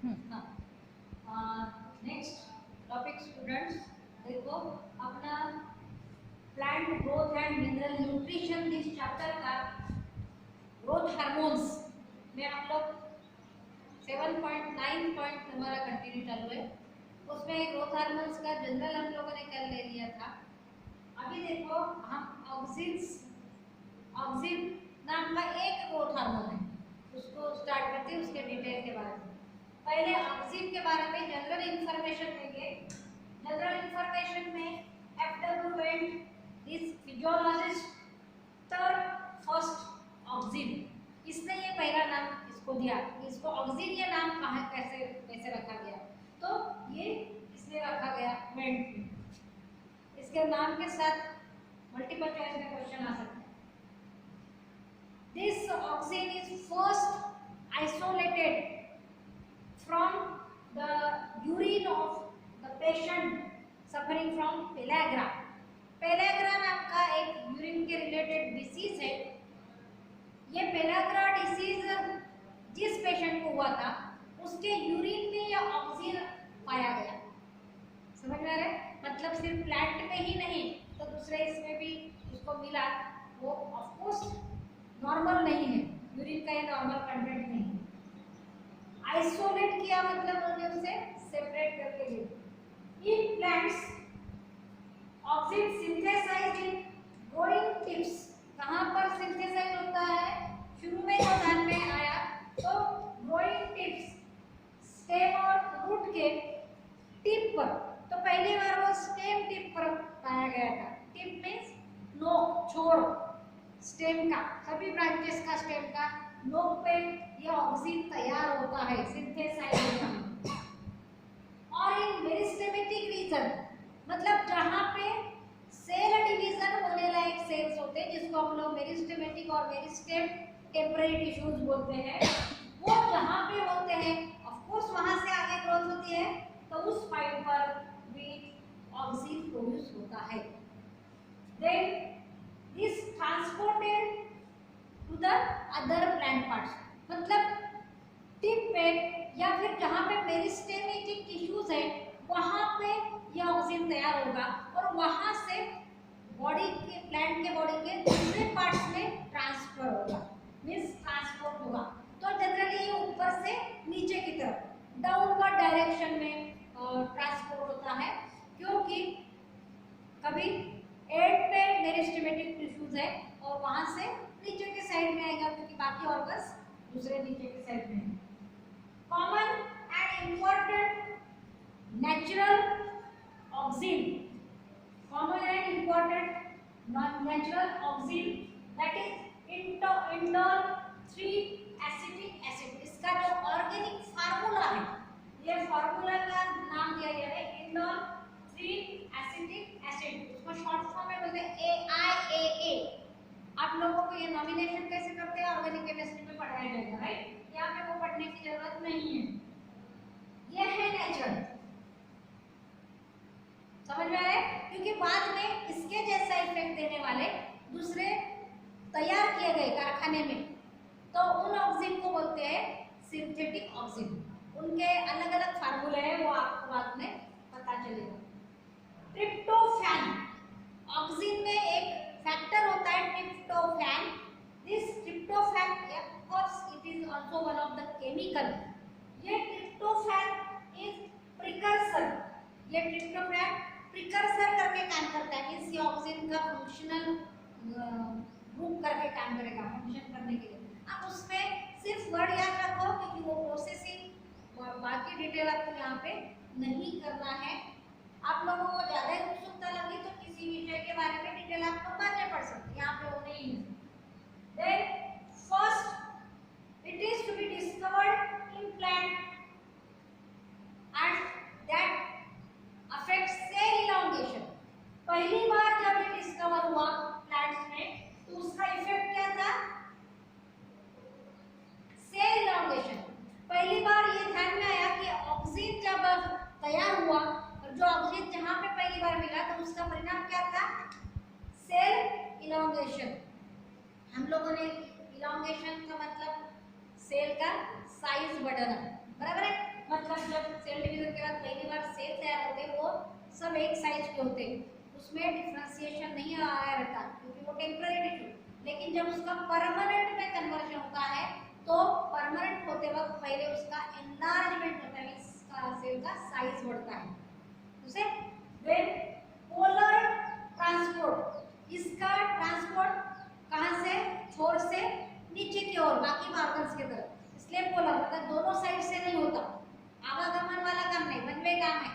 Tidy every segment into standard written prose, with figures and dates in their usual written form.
हाँ, next topic students, देखो अपना plant growth and mineral nutrition this chapter का ग्रोथ हार्मोन्स में हम लोग 7.9 पॉइंट हमारा कंटिन्यू चालू है। उसमें ग्रोथ हार्मोन्स का जनरल हम लोगों ने कल ले लिया था। अभी देखो हम ऑक्सिन नाम का एक ग्रोथ हार्मोन है, उसको स्टार्ट करते हैं, उसके डिटेल के बारे में। पहले ऑक्सिन के बारे में जनरल इंफॉर्मेशन देंगे। जनरल इंफॉर्मेशन में FW went this physiologist first auxin, इसने ये पहला नाम इसको दिया। इसको ऑक्सिन ये नाम कहाँ कैसे रखा गया, तो ये इसलिए रखा गया वेंट। इसके नाम के साथ मल्टीपल चॉइस में क्वेश्चन आ सकता है। This auxin is first isolated from the urine of the patient suffering from pellagra. Pellagra नाम का एक यूरिन के रिलेटेड डिसीज है। ये पेलाग्रा डिसीज जिस पेशेंट को हुआ था उसके यूरिन में यह ऑक्सिन पाया गया। समझ में आ रहा है? मतलब सिर्फ प्लांट में ही नहीं तो दूसरे इसमें भी उसको मिला। वो ऑफ कोर्स नॉर्मल नहीं है, यूरिन का ये नॉर्मल कंटेंट नहीं है। आइसोलेट किया मतलब उन्होंने उसे सेपरेट करके दिया। In plants auxin synthesized in growing tips. कहाँ पर सिंथेसाइज होता है? शुरू में जो ध्यान में आया तो ग्रोइंग टिप्स, स्टेम और रूट के टिप पर। तो पहली बार वो स्टेम टिप पर पाया गया था। टिप मीन्स नोक, छोर स्टेम का, सभी ब्रांचेस का स्टेम का नोक पे यह ऑक्सिन तैयार होता है, सिंथेसाइज होता है। और इन मेरिस्टेमेटिक रीजन मतलब जहाँ पे सेल डिवीजन होने लायक सेल्स होते हैं, जिसको हम लोग मेरिस्टेमेटिक और मेरिस्टेम टेम्पररी टिश्यूज बोलते हैं, वो जहाँ पे होते हैं ऑफ कोर्स वहाँ से आगे ग्रोथ होती है, तो उस पॉइंट पर भी ऑक्सिन प्रोड्यूस होता है। Then this transported to the other plant parts, मतलब टिप पे या फिर जहाँ पे मेरिस्टेमेटिक टिश्यूज है वहाँ पे यह ऑक्सिन तैयार होगा और वहाँ से बॉडी के, प्लांट के बॉडी के दूसरे पार्ट्स में ट्रांसफर होगा, मीन्स ट्रांसपोर्ट होगा। तो जनरली ये ऊपर से नीचे की तरफ डाउनवर्ड डायरेक्शन में ट्रांसपोर्ट होता है, क्योंकि कभी एंड पे मेरिस्टेमेटिक टिश्यूज है और वहाँ से नीचे के साइड में आएगा, क्योंकि बाकी ऑर्गन्स दूसरे नीचे के साइड में है। Common and important natural auxin, common and important natural auxin that is indole 3 acetic acid. इसका जो ऑर्गेनिक फार्मूला है, ये फार्मूला का नाम दिया गया है इंडोल 3 एसिटिक एसिड। इसको शॉर्ट फॉर्म में बोलते हैं AIAA। आप लोगों को ये नॉमिनेशन कैसे करते हैं ऑर्गेनिक केमिस्ट्री में पढ़ाया जाएगा, राइट? यहाँ पे वो पढ़ने की जरूरत नहीं है। ये है नेचुरल, समझ में आ रहा है? क्योंकि बाद में इसके जैसा इफेक्ट देने वाले दूसरे तैयार किए गए कारखाने में, तो उन ऑक्सिन को बोलते हैं सिंथेटिक ऑक्सिन। उनके अलग अलग फार्मूले हैं, वो आपको बाद में पता चलेगा। ट्रिप्टोफैन, ऑक्सिन में एक फैक्टर होता है tryptophan. This tryptophan of course it is also one of the chemical. ये ट्रिप्टोफैन इज प्रिकर्सर, ये ट्रिप्टोफैन प्रिकर्सर करके काम करता है, मींस ये ऑक्सिन का फंक्शनल ग्रुप करके काम करेगा फंक्शन करने के लिए। आप उसमें सिर्फ वर्ड याद रखो, क्योंकि वो प्रोसेसिंग बाकी डिटेल आपको यहाँ पे नहीं करना है। आप लोगों को ज्यादा उत्सुकता लगी तो किसी विषय के बारे में डिटेल आप लोग बाद में पढ़ सकते हैं, यहाँ पे वो नहीं है। Then first it is to be discovered in plant and that affect cell elongation. पहली बार जब ये डिस्कवर हुआ प्लांट्स में तो उसका इफेक्ट क्या था? Cell elongation. पहली बार ये ध्यान में आया कि ऑक्सिन जब तैयार हुआ, जो ऑक्सिन जहां पे पहली बार मिला तो उसका परिणाम क्या था? Cell elongation. हम लोगों ने इलॉन्गेशन का मतलब सेल का साइज बढ़ना, बराबर है? मतलब जब सेल डिवीजन के बाद पहली बार सेल तैयार होते हैं वो सब एक साइज के होते हैं, उसमें डिफरेंशिएशन नहीं आया रहता क्योंकि वो टेम्पररी टिश्यू। लेकिन जब उसका परमानेंट में कन्वर्जन होता है तो परमानेंट होते वक्त पहले उसका एनलार्जमेंट होता है, इसका सेल का साइज बढ़ता है। उसे देन पोलर ट्रांसपोर्ट, इसका ट्रांसपोर्ट कहां से, छोर से नीचे की ओर बाकी ऑर्गन्स की तरफ, इसलिए पोलर मतलब दोनों साइड से नहीं होता, आवागमन वाला काम नहीं, वन वे काम है,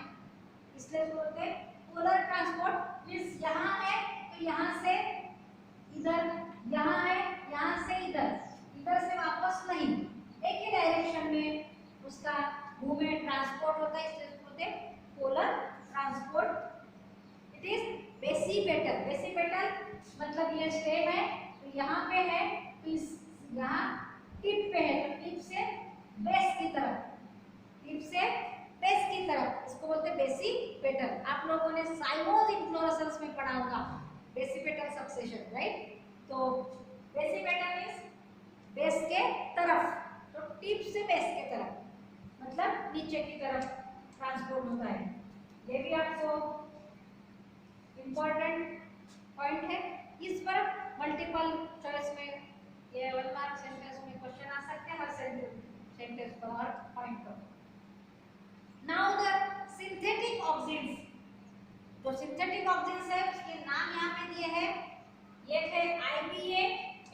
इसलिए बोलते हैं पोलर ट्रांसपोर्ट। मींस यहाँ है तो यहाँ से इधर, यहाँ है यहाँ से इधर, इधर से वापस नहीं, एक ही डायरेक्शन में उसका घूमे ट्रांसपोर्ट होता है, इसलिए बोलते हैं polar transport. It is basipetal, basipetal मतलब ये स्टेम है तो यहाँ पे है तो इस यहाँ टिप पे है तो टिप से बेस की तरफ, टिप से बेस की तरफ, इसको बोलते हैं बेसिपेटल। आप लोगों ने साइमोस इन्फ्लोरेसेंस में पढ़ा होगा बेसिपेटल सक्सेशन, राइट? तो बेसिपेटल इज बेस के तरफ, तो टिप से बेस के तरफ मतलब नीचे की तरफ ट्रांसपोर्ट होता है। ये भी आपको इम्पोर्टेंट पॉइंट है। इस पर मल्टीपल चॉइस में ये 1 मार्क सेंटेंस में क्वेश्चन आ सकते हैं, हर सेंटेंस पर और पॉइंट पर। नाउ द सिंथेटिक ऑक्सीन्स, जो सिंथेटिक ऑक्सीन्स है उसके नाम यहाँ पे दिए हैं, ये थे IPA,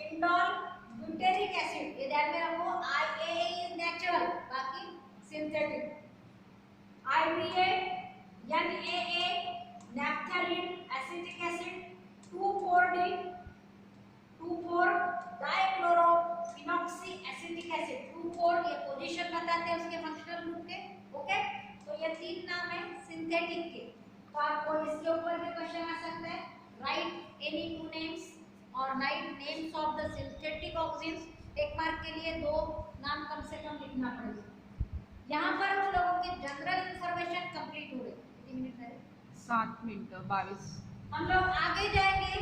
इंडोल, ब्यूटेरिक एसिड, ये ध्यान में रखो, IAA इज नेचुरल, बाकी synthetic, IPA, NAA, naphthalene, acetic acid, 2,4-D, 2,4-डाइक्लोरोफिनॉक्सी एसिटिक एसिड, 2,4 ये पोजीशन बताते हैं उसके फंक्शनल ग्रुप के, ओके? तो ये 3 नाम है सिंथेटिक के। तो आपको इसके ऊपर भी क्वेश्चन आ सकता है, राइट एनी 2 नेम्स और right names of the synthetic ऑक्सीन्स। 1 mark के लिए 2 नाम कम से कम लिखना पड़ेगा। यहाँ पर उन लोगों के जनरल इंफॉर्मेशन कंप्लीट हो गई। कितनी मिनट है? 7 मिनट 22। हम लोग आगे जाएंगे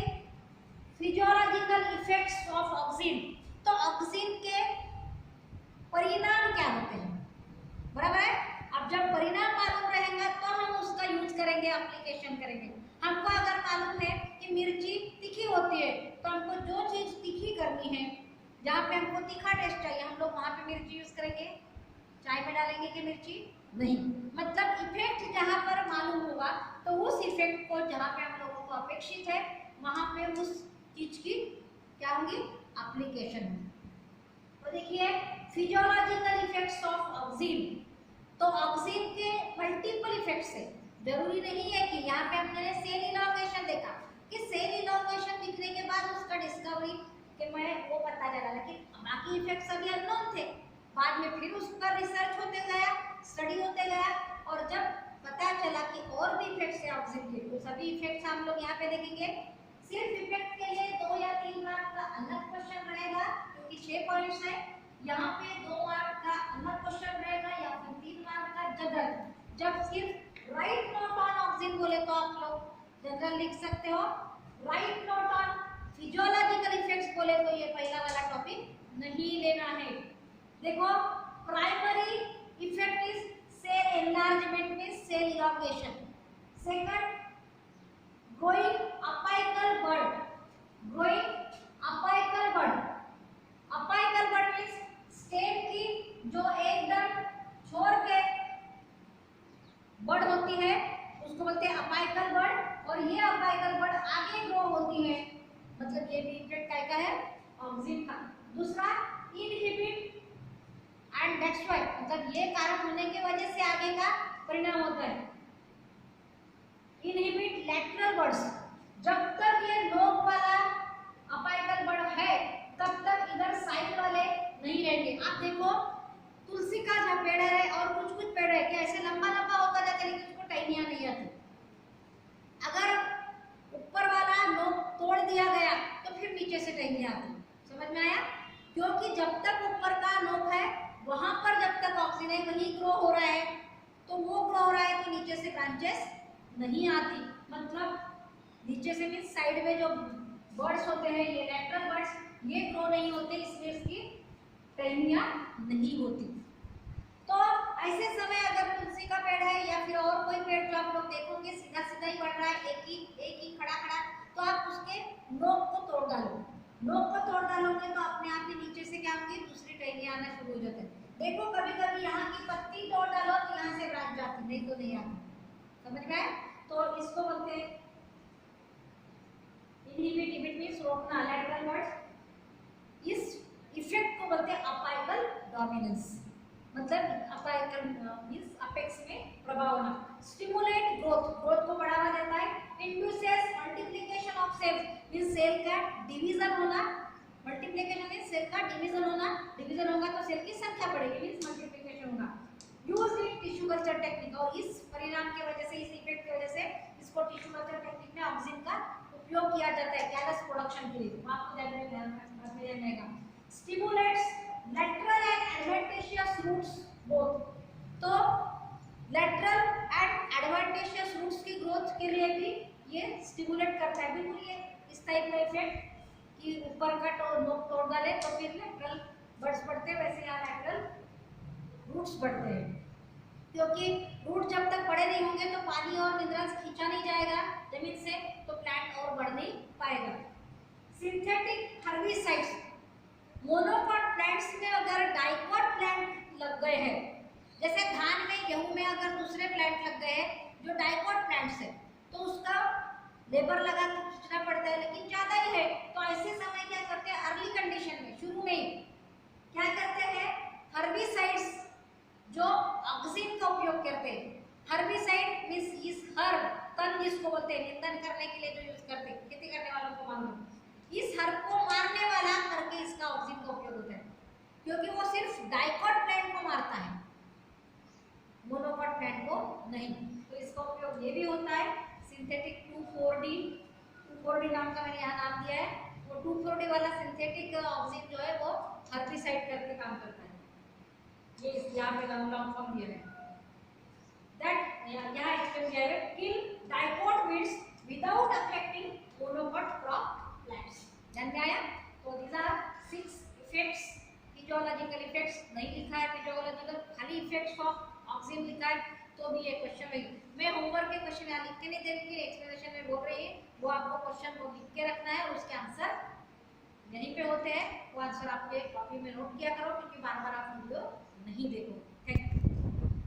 फिजियोलॉजिकल इफेक्ट्स ऑफ ऑक्सीन। तो ऑक्सीन के परिणाम क्या होते हैं, बराबर है? अब जब परिणाम मालूम रहेगा तो हम उसका यूज करेंगे, एप्लीकेशन करेंगे। हमको अगर मालूम है कि मिर्ची तीखी होती है तो हमको जो चीज तीखी करनी है, जहाँ पे हमको तीखा टेस्ट चाहिए, हम लोग वहाँ पे मिर्ची यूज करेंगे। चाय में डालेंगे कि मिर्ची नहीं, मतलब इफेक्ट जहाँ पर मालूम होगा तो उस इफेक्ट को जहाँ पे हम लोगों को अपेक्षित है वहाँ पे उस चीज की क्या होंगी, एप्लीकेशन होगी। तो देखिए फिजियोलॉजिकल इफेक्ट्स ऑफ ऑक्सीन। तो ऑक्सीन के मल्टीपल इफेक्ट्स है, जरूरी नहीं है कि यहाँ पे हमने सेल इलॉन्गेशन देखा कि सेल इलॉन्गेशन दिखने के बाद उसका डिस्कवरी कि मैं वो पता चला, लेकिन बाकी इफेक्ट्स अभी अननोन थे। बाद में फिर उसका रिसर्च होते गया, स्टडी होते गया, और जब पता चला कि और भी इफेक्ट्स है ऑक्सीजन के, तो सभी इफेक्ट्स हम लोग यहाँ पे देखेंगे। सिर्फ इफेक्ट के लिए 2 या 3 मार्क का अलग क्वेश्चन रहेगा क्योंकि 6 पॉइंट्स है। यहाँ पे 2 मार्क का अलग क्वेश्चन रहेगा या फिर 3 मार्क का जनरल। जब सिर्फ राइट नोट ऑन ऑक्सीजन बोले तो आप लोग जनरल लिख सकते हो, right note on physiological effects बोले तो ये पहला वाला टॉपिक नहीं लेना है। देखो primary effect is cell enlargement में cell elongation. Second growing apical bud, growing apical bud, apical bud means stem की जो एकदम छोर के बड होती है उसको बोलते हैं अपाइकल बड, और ये अपाइकल बड आगे ग्रो होती है, मतलब ये भी इफेक्ट का है ऑक्सीजन का। दूसरा इनहिबिट एंड दैट्स व्हाई, मतलब ये कारण होने की वजह से आगे का परिणाम होता है। इनहिबिट लैटरल बड्स, जब तक ये नोक वाला अपाइकल बड है तब तक इधर साइड वाले नहीं रहेंगे। आप देखो तुलसी का जो पेड़ है और कुछ पेड़ है कि ऐसे लंबा लंबा होता जाता है लेकिन उसको टहनियां नहीं आती। अगर ऊपर वाला नोक तोड़ दिया गया तो फिर नीचे से टहनियां आती। समझ में आया? क्योंकि जब तक ऊपर का नोक है वहां पर जब तक ऑक्सीजन वही ग्रो हो रहा है, तो वो ग्रो हो रहा है तो नीचे से ब्रांचेस नहीं आती। मतलब नीचे से मींस साइड में जो बर्ड्स होते हैं ये लैटरल बर्ड्स, ये ग्रो नहीं होते, इसलिए इसकी टहनियां नहीं होती। तो ऐसे समय एक ही खड़ा खड़ा, तो आप उसके नोक को तोड़ डालो। नोक को तोड़ डालोगे तो अपने आप ही नीचे से क्या होंगी, दूसरी टहनियाँ आना शुरू हो जाते हैं। देखो कभी कभी यहाँ की पत्ती तोड़ डालो तो यहाँ से ब्रांच जाती, नहीं तो नहीं आती। समझ में आए? तो इसको बोलते हैं इनहिबिट। इनहिबिट मींस रोकना, लैटरल वर्ड्स। इस इफेक्ट को बोलते हैं अपाइकल डोमिनेंस, मतलब अपाइकल मींस अपेक्स में प्रभाव होना। स्टिमुलेट ग्रोथ, ग्रोथ को बढ़ावा देता है। Induces multiplication of cells means cell का डिवीजन होना। मल्टीप्लिकेशन मींस सेल का डिवीजन होना, डिवीजन होगा तो सेल की संख्या बढ़ेगी मींस मल्टीप्लिकेशन होगा। Use in tissue culture technique, और इस परिणाम की वजह से, इस इफेक्ट की वजह से इसको टिश्यू कल्चर टेक्निक में ऑक्सीजन का उपयोग किया जाता है कैलस प्रोडक्शन के लिए। आपको ध्यान रहेगा। Stimulates lateral and adventitious roots both, तो लेटरल एंड एडवेंटिशियस रूट्स की ग्रोथ के लिए भी ये स्टिमुलेट करता है। बिल्कुल ये इस टाइप का इफेक्ट कि ऊपर का नोक तोड़ डाले तो फिर लेटरल बड्स बढ़ते हैं, वैसे यहाँ लेटरल रूट्स बढ़ते हैं। क्योंकि रूट जब तक बड़े नहीं होंगे तो पानी और मिनरल्स खींचा नहीं जाएगा जमीन से, तो प्लांट और बढ़ नहीं पाएगा। सिंथेटिक हर्बिसाइड्स, मोनोकॉट प्लांट्स में अगर डाइकॉट प्लांट लग गए हैं, जैसे धान में गेहूं में अगर दूसरे प्लांट लग गए हैं जो डाइकॉट प्लांट्स है, तो उसका लेबर लगा के खींचना पड़ता है, लेकिन ज्यादा ही है। तो ऐसे समय क्या करते हैं, अर्ली कंडीशन में, शुरू में ही क्या करते हैं, हर्बिसाइड्स जो ऑक्सीन का उपयोग करते हैं। हर्बिसाइड मींस इस हर्ब, तन जिसको बोलते हैं, निंदन करने के लिए जो यूज करते हैं, खेती करने वालों को मालूम है। इस हर्ब को मारने वाला करके इसका ऑक्सीन का उपयोग होता है, क्योंकि वो सिर्फ डाइकॉट प्लांट को मारता है, मोनोकॉट प्लांट को नहीं। तो इसका उपयोग ये भी होता है। सिंथेटिक 2,4-D नाम का मैंने यहाँ नाम दिया है। वो 2,4-D वाला सिंथेटिक ऑक्सीन जो है वो हर्बिसाइड करके काम करता है। ये यहाँ पे लॉन्ग फॉर्म दिया है दैट यहाँ एक्सप्लेन किया है, kill dicot weeds without affecting monocot crop plants. ध्यान में आया? तो these are 6 effects, physiological effects नहीं लिखा है, फिजियोलॉजिकल खाली इफेक्ट्स ऑफ ऑक्सीजन लिखा है, तो भी ये क्वेश्चन में मैं होमवर्क के क्वेश्चन यहाँ लिख के नहीं दे रही, एक्सप्लेनेशन में बोल रही है, वो आपको क्वेश्चन को लिख के रखना है और उसके आंसर यहीं पे होते हैं। वो आंसर आपके कॉपी में नोट किया करो, क्योंकि बार बार आप वीडियो नहीं देखो।